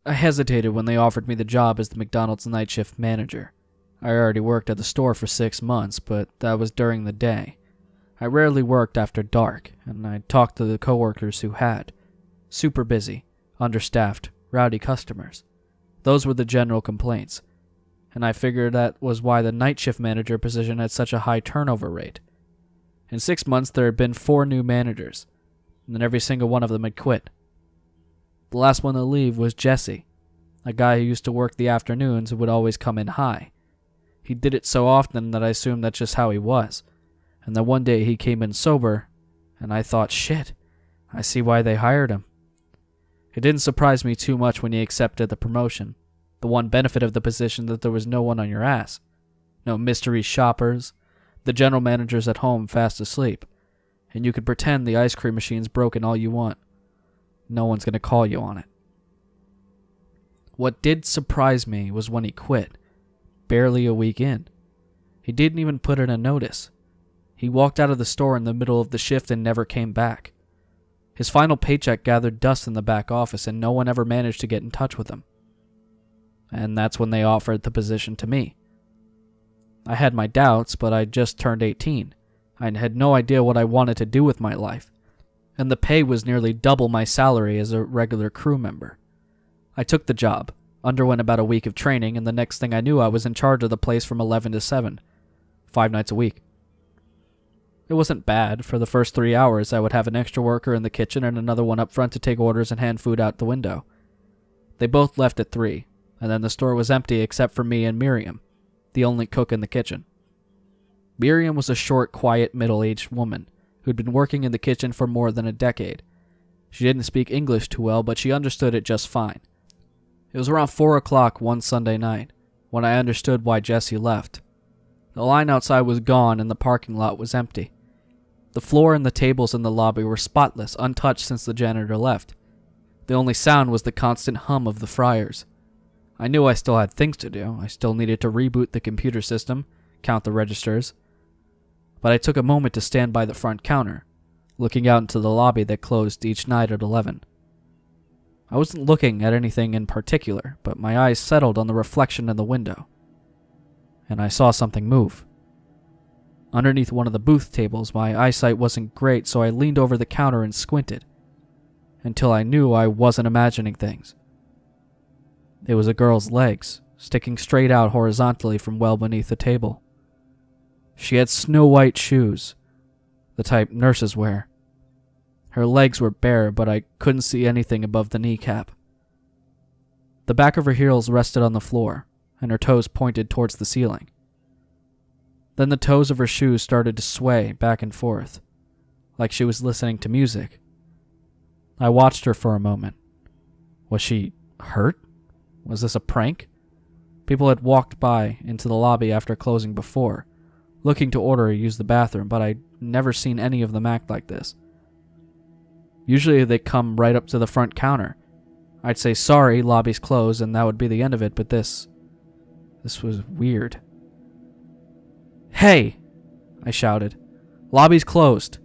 I hesitated when they offered me the job as the McDonald's night shift manager. I already worked at the store for 6 months, but that was during the day. I rarely worked after dark, and I talked to the coworkers who had. Super busy, understaffed, rowdy customers. Those were the general complaints, and I figured that was why the night shift manager position had such a high turnover rate. In 6 months, there had been 4 new managers, and then every single one of them had quit. The last one to leave was Jesse, a guy who used to work the afternoons and would always come in high. He did it so often that I assumed that's just how he was, and then one day he came in sober, and I thought, shit, I see why they hired him. It didn't surprise me too much when he accepted the promotion. The one benefit of the position that there was no one on your ass. No mystery shoppers, the general manager's at home fast asleep, and you could pretend the ice cream machine's broken all you want. No one's going to call you on it. What did surprise me was when he quit, barely a week in. He didn't even put in a notice. He walked out of the store in the middle of the shift and never came back. His final paycheck gathered dust in the back office, and no one ever managed to get in touch with him. And that's when they offered the position to me. I had my doubts, but I'd just turned 18. I had no idea what I wanted to do with my life, and the pay was nearly double my salary as a regular crew member. I took the job, underwent about a week of training, and the next thing I knew I was in charge of the place from 11 to 7, 5 nights a week. It wasn't bad. For the first 3 hours, I would have an extra worker in the kitchen and another one up front to take orders and hand food out the window. They both left at 3, and then the store was empty except for me and Miriam, the only cook in the kitchen. Miriam was a short, quiet, middle-aged woman who'd been working in the kitchen for more than a decade. She didn't speak English too well, but she understood it just fine. It was around 4 o'clock one Sunday night when I understood why Jesse left. The line outside was gone and the parking lot was empty. The floor and the tables in the lobby were spotless, untouched since the janitor left. The only sound was the constant hum of the fryers. I knew I still had things to do. I still needed to reboot the computer system, count the registers. But I took a moment to stand by the front counter, looking out into the lobby that closed each night at 11. I wasn't looking at anything in particular, but my eyes settled on the reflection in the window, and I saw something move. Underneath one of the booth tables, my eyesight wasn't great, so I leaned over the counter and squinted, until I knew I wasn't imagining things. It was a girl's legs, sticking straight out horizontally from well beneath the table. She had snow-white shoes, the type nurses wear. Her legs were bare, but I couldn't see anything above the kneecap. The back of her heels rested on the floor, and her toes pointed towards the ceiling. Then the toes of her shoes started to sway back and forth, like she was listening to music. I watched her for a moment. Was she hurt? Was this a prank? People had walked by into the lobby after closing before, looking to order or use the bathroom, but I'd never seen any of them act like this. Usually they come right up to the front counter. I'd say, sorry, lobby's closed, and that would be the end of it, but this was weird. Hey! I shouted. Lobby's closed.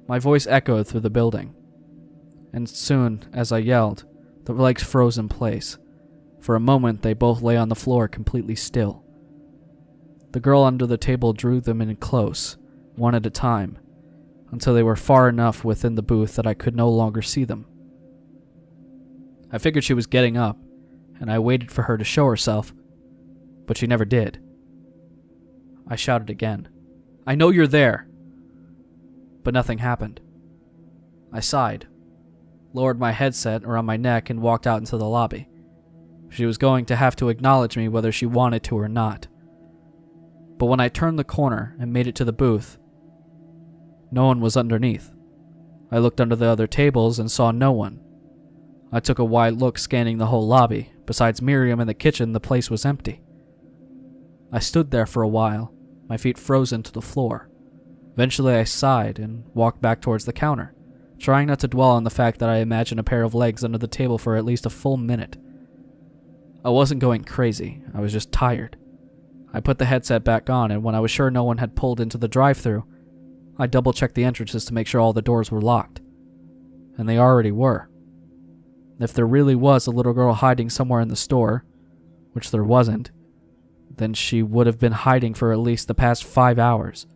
My voice echoed through the building, and soon, as I yelled, the legs froze in place. For a moment, they both lay on the floor completely still. The girl under the table drew them in close, one at a time, until they were far enough within the booth that I could no longer see them. I figured she was getting up, and I waited for her to show herself, but she never did. I shouted again, I know you're there! But nothing happened. I sighed, lowered my headset around my neck, and walked out into the lobby. She was going to have to acknowledge me whether she wanted to or not. But when I turned the corner and made it to the booth, no one was underneath. I looked under the other tables and saw no one. I took a wide look, scanning the whole lobby. Besides Miriam in the kitchen, the place was empty. I stood there for a while, my feet frozen to the floor. Eventually I sighed and walked back towards the counter, trying not to dwell on the fact that I imagined a pair of legs under the table for at least a full minute. I wasn't going crazy, I was just tired. I put the headset back on, and when I was sure no one had pulled into the drive-thru, I double-checked the entrances to make sure all the doors were locked. And they already were. If there really was a little girl hiding somewhere in the store, which there wasn't, then she would have been hiding for at least the past 5 hours.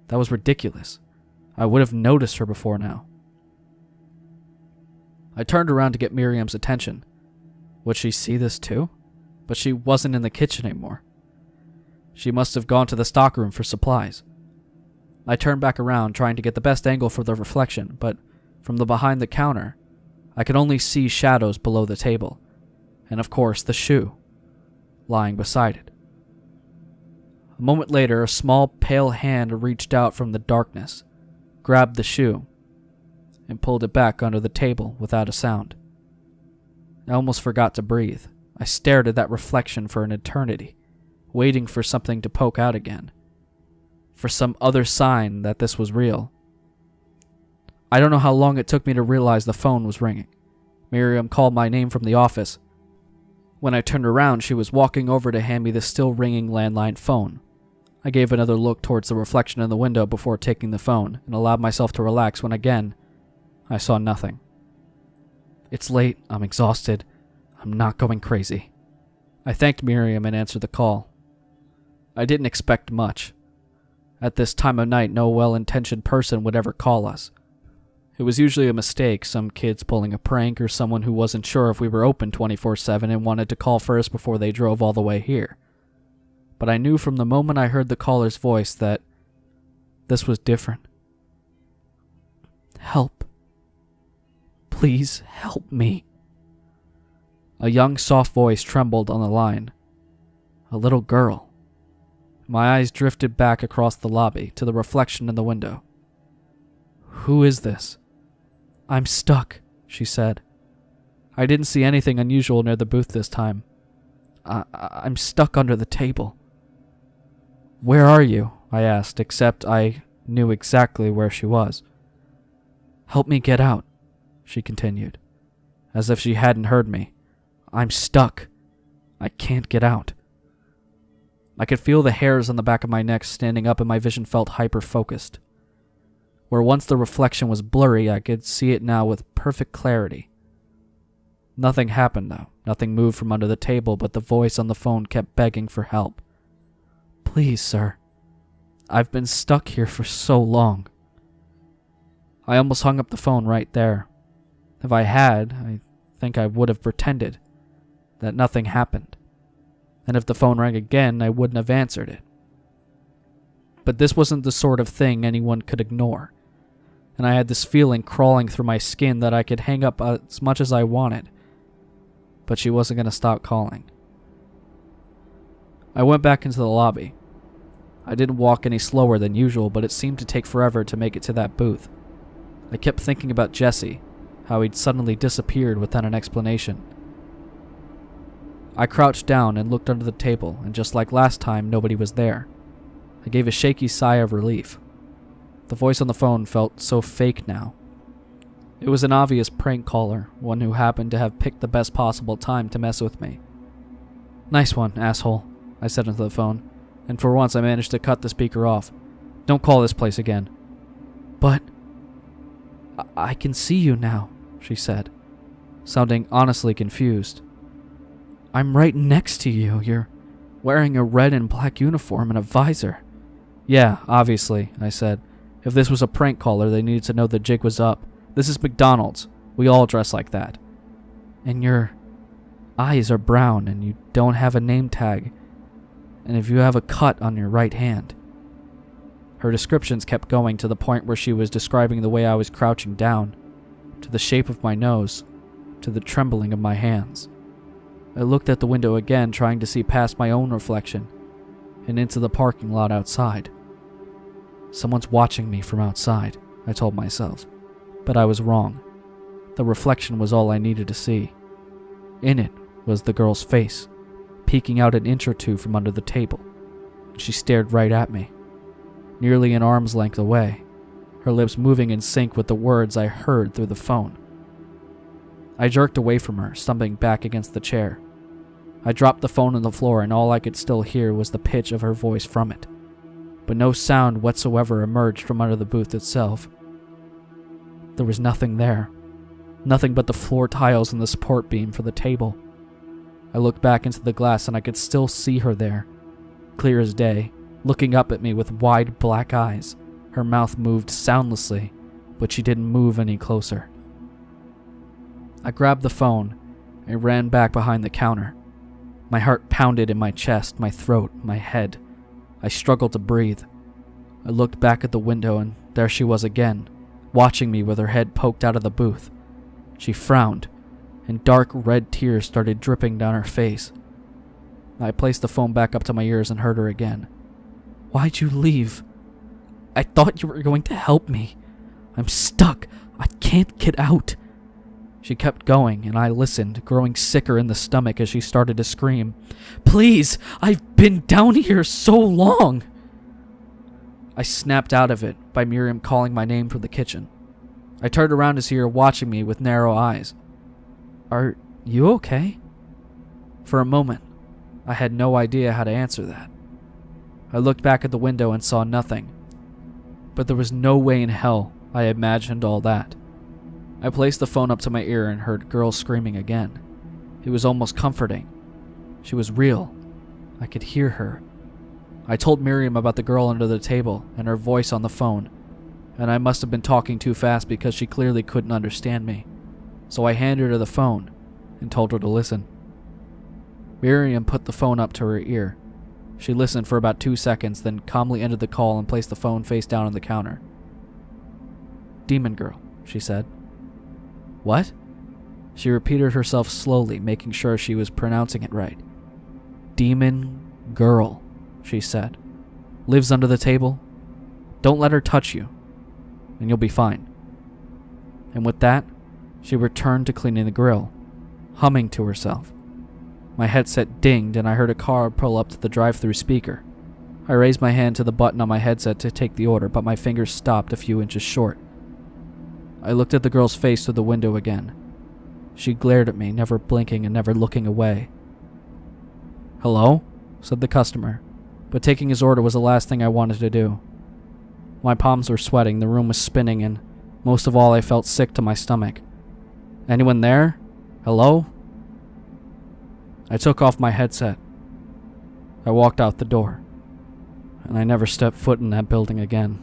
That was ridiculous. I would have noticed her before now. I turned around to get Miriam's attention. Would she see this too? But she wasn't in the kitchen anymore. She must have gone to the stockroom for supplies. I turned back around, trying to get the best angle for the reflection, but from the behind the counter, I could only see shadows below the table, and of course the shoe, lying beside it. A moment later, a small, pale hand reached out from the darkness, grabbed the shoe, and pulled it back under the table without a sound. I almost forgot to breathe. I stared at that reflection for an eternity, waiting for something to poke out again, for some other sign that this was real. I don't know how long it took me to realize the phone was ringing. Miriam called my name from the office. When I turned around, she was walking over to hand me the still ringing landline phone. I gave another look towards the reflection in the window before taking the phone and allowed myself to relax when again, I saw nothing. It's late, I'm exhausted, I'm not going crazy. I thanked Miriam and answered the call. I didn't expect much. At this time of night, no well-intentioned person would ever call us. It was usually a mistake, some kids pulling a prank or someone who wasn't sure if we were open 24/7 and wanted to call first before they drove all the way here. But I knew from the moment I heard the caller's voice that this was different. Help. Please help me. A young, soft voice trembled on the line. A little girl. My eyes drifted back across the lobby to the reflection in the window. Who is this? I'm stuck, she said. I didn't see anything unusual near the booth this time. I'm stuck under the table. Where are you? I asked, except I knew exactly where she was. Help me get out, she continued, as if she hadn't heard me. I'm stuck. I can't get out. I could feel the hairs on the back of my neck standing up and my vision felt hyper-focused. Where once the reflection was blurry, I could see it now with perfect clarity. Nothing happened, though. Nothing moved from under the table, but the voice on the phone kept begging for help. Please, sir. I've been stuck here for so long. I almost hung up the phone right there. If I had, I think I would have pretended that nothing happened. And if the phone rang again, I wouldn't have answered it. But this wasn't the sort of thing anyone could ignore. And I had this feeling crawling through my skin that I could hang up as much as I wanted. But she wasn't going to stop calling. I went back into the lobby. I didn't walk any slower than usual, but it seemed to take forever to make it to that booth. I kept thinking about Jesse, how he'd suddenly disappeared without an explanation. I crouched down and looked under the table, and just like last time, nobody was there. I gave a shaky sigh of relief. The voice on the phone felt so fake now. It was an obvious prank caller, one who happened to have picked the best possible time to mess with me. Nice one, asshole, I said into the phone, and for once I managed to cut the speaker off. Don't call this place again. But I can see you now, she said, sounding honestly confused. I'm right next to you. You're wearing a red and black uniform and a visor. Yeah, obviously, I said. If this was a prank caller, they needed to know the jig was up. This is McDonald's. We all dress like that. And your eyes are brown and you don't have a name tag. And if you have a cut on your right hand. Her descriptions kept going to the point where she was describing the way I was crouching down, to the shape of my nose, to the trembling of my hands. I looked at the window again, trying to see past my own reflection and into the parking lot outside. Someone's watching me from outside, I told myself, but I was wrong. The reflection was all I needed to see. In it was the girl's face, peeking out an inch or two from under the table. She stared right at me, nearly an arm's length away, her lips moving in sync with the words I heard through the phone. I jerked away from her, stumbling back against the chair. I dropped the phone on the floor and all I could still hear was the pitch of her voice from it. But no sound whatsoever emerged from under the booth itself. There was nothing there. Nothing but the floor tiles and the support beam for the table. I looked back into the glass and I could still see her there, clear as day, looking up at me with wide black eyes. Her mouth moved soundlessly, but she didn't move any closer. I grabbed the phone and ran back behind the counter. My heart pounded in my chest, my throat, my head. I struggled to breathe. I looked back at the window and there she was again, watching me with her head poked out of the booth. She frowned, and dark red tears started dripping down her face. I placed the phone back up to my ears and heard her again. "Why'd you leave? I thought you were going to help me. I'm stuck. I can't get out." She kept going, and I listened, growing sicker in the stomach as she started to scream. "Please, I've been down here so long." I snapped out of it by Miriam calling my name from the kitchen. I turned around to see her watching me with narrow eyes. "Are you okay?" For a moment, I had no idea how to answer that. I looked back at the window and saw nothing. But there was no way in hell I imagined all that. I placed the phone up to my ear and heard girls screaming again. It was almost comforting. She was real. I could hear her. I told Miriam about the girl under the table and her voice on the phone, and I must have been talking too fast because she clearly couldn't understand me. So I handed her the phone and told her to listen. Miriam put the phone up to her ear. She listened for about 2 seconds, then calmly ended the call and placed the phone face down on the counter. "Demon girl," she said. "What?" She repeated herself slowly, making sure she was pronouncing it right. "Demon girl," she said. "Lives under the table. Don't let her touch you, and you'll be fine." And with that, she returned to cleaning the grill, humming to herself. My headset dinged and I heard a car pull up to the drive-thru speaker. I raised my hand to the button on my headset to take the order, but my fingers stopped a few inches short. I looked at the girl's face through the window again. She glared at me, never blinking and never looking away. "Hello?" said the customer, but taking his order was the last thing I wanted to do. My palms were sweating, the room was spinning, and most of all I felt sick to my stomach. "Anyone there? Hello?" I took off my headset. I walked out the door, and I never stepped foot in that building again.